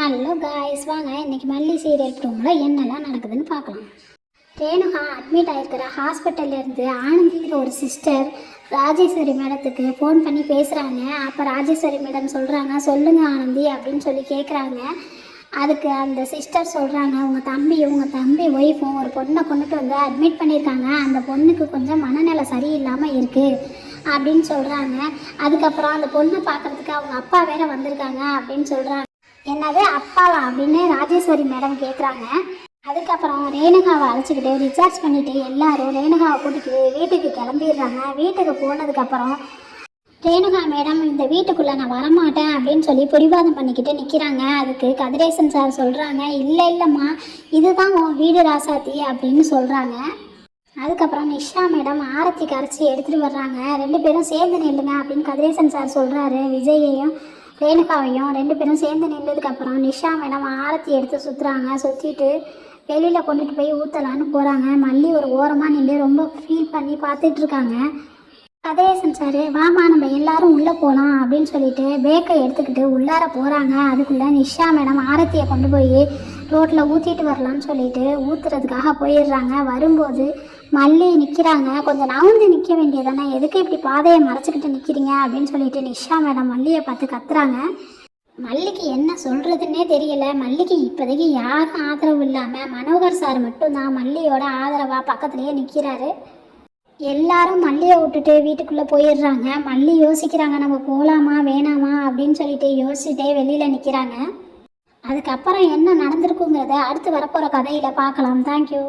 Hello guys, வாங்க இன்றைக்கி மல்லி சீரியல் ப்ரோமோவில் என்னெல்லாம் நடக்குதுன்னு பார்க்கலாம். ரேணுகா அட்மிட் ஆகிருக்கிற ஹாஸ்பிட்டல்லேருந்து ஆனந்திங்கிற ஒரு சிஸ்டர் ராஜேஸ்வரி மேடத்துக்கு ஃபோன் பண்ணி பேசுகிறாங்க. அப்போ ராஜேஸ்வரி மேடம் சொல்கிறாங்க, சொல்லுங்கள் ஆனந்தி அப்படின்னு சொல்லி கேட்குறாங்க. அதுக்கு அந்த சிஸ்டர் சொல்கிறாங்க, உங்கள் தம்பி ஒய்ஃபும் ஒரு பொண்ணை கொண்டுட்டு வந்து அட்மிட் பண்ணியிருக்காங்க. அந்த பொண்ணுக்கு கொஞ்சம் மனநிலை சரியில்லாமல் இருக்குது அப்படின்னு சொல்கிறாங்க. அதுக்கப்புறம் அந்த பொண்ணை பார்க்குறதுக்கு அவங்க அப்பா வேற வந்திருக்காங்க அப்படின்னு சொல்கிறாங்க. என்னது அப்பாவா அப்படின்னு ராஜேஸ்வரி மேடம் கேட்குறாங்க. அதுக்கப்புறம் ரேணுகாவை அழைச்சிக்கிட்டு ரிசார்ஜ் பண்ணிவிட்டு எல்லாரும் ரேணுகாவை கூட்டிக்கிட்டு வீட்டுக்கு கிளம்பிடுறாங்க. வீட்டுக்கு போனதுக்கப்புறம் ரேணுகா மேடம் இந்த வீட்டுக்குள்ளே நான் வரமாட்டேன் அப்படின்னு சொல்லி பிடிவாதம் பண்ணிக்கிட்டு நிற்கிறாங்க. அதுக்கு கதிரேசன் சார் சொல்கிறாங்க, இல்லைம்மா இதுதான் உன் வீடு ராசாத்தி அப்படின்னு சொல்கிறாங்க. அதுக்கப்புறம் நிஷா மேடம் ஆரத்தி கரைச்சி எடுத்துகிட்டு வர்றாங்க. 2 பேரும் சேர்ந்து நில்லுங்க அப்படின்னு கதிரேசன் சார் சொல்கிறாரு. விஜயையும் ரேணுகாவையும் 2 பேரும் சேர்ந்து நின்றதுக்கப்புறம் நிஷா மேடம் ஆரத்தி எடுத்து சுற்றிட்டு வெளியில் கொண்டுட்டு போய் ஊற்றலான்னு போகிறாங்க. மல்லி ஒரு ஓரமாக நின்று ரொம்ப ஃபீல் பண்ணி பார்த்துட்ருக்காங்க. கதிரேசன் சார், வாமா நம்ம எல்லாரும் உள்ளே போகலாம் அப்படின்னு சொல்லிட்டு பேக்கை எடுத்துக்கிட்டு உள்ளார போகிறாங்க. அதுக்குள்ளே நிஷா மேடம் ஆரத்தியை கொண்டு போய் ரோட்டில் ஊற்றிட்டு வரலான்னு சொல்லிட்டு ஊற்றுறதுக்காக போயிடுறாங்க. வரும்போது மல்லி நிற்கிறாங்க. கொஞ்சம் நவுந்து நிற்க வேண்டியதானே, எதுக்கு இப்படி பாதையை மறைச்சிக்கிட்டு நிற்கிறீங்க அப்படின்னு சொல்லிட்டு நிஷா மேடம் மல்லியை பார்த்து கத்துறாங்க. மல்லிக்கு என்ன சொல்கிறதுன்னே தெரியல. மல்லிக்கு இப்போதைக்கு யாரும் ஆதரவு இல்லாமல் மனோகர் சார் மட்டும்தான் மல்லியோட ஆதரவாக பக்கத்துலேயே நிற்கிறாரு. எல்லாரும் மல்லியை விட்டுட்டு வீட்டுக்குள்ளே போயிடுறாங்க. மல்லி யோசிக்கிறாங்க, நம்ம போகலாமா வேணாமா அப்படின்னு சொல்லிட்டு யோசிச்சுட்டே வெளியில் நிற்கிறாங்க. அதுக்கப்புறம் என்ன நடந்திருக்குங்கிறத அடுத்து வரப்போகிற கதையில் பார்க்கலாம். தேங்க்யூ.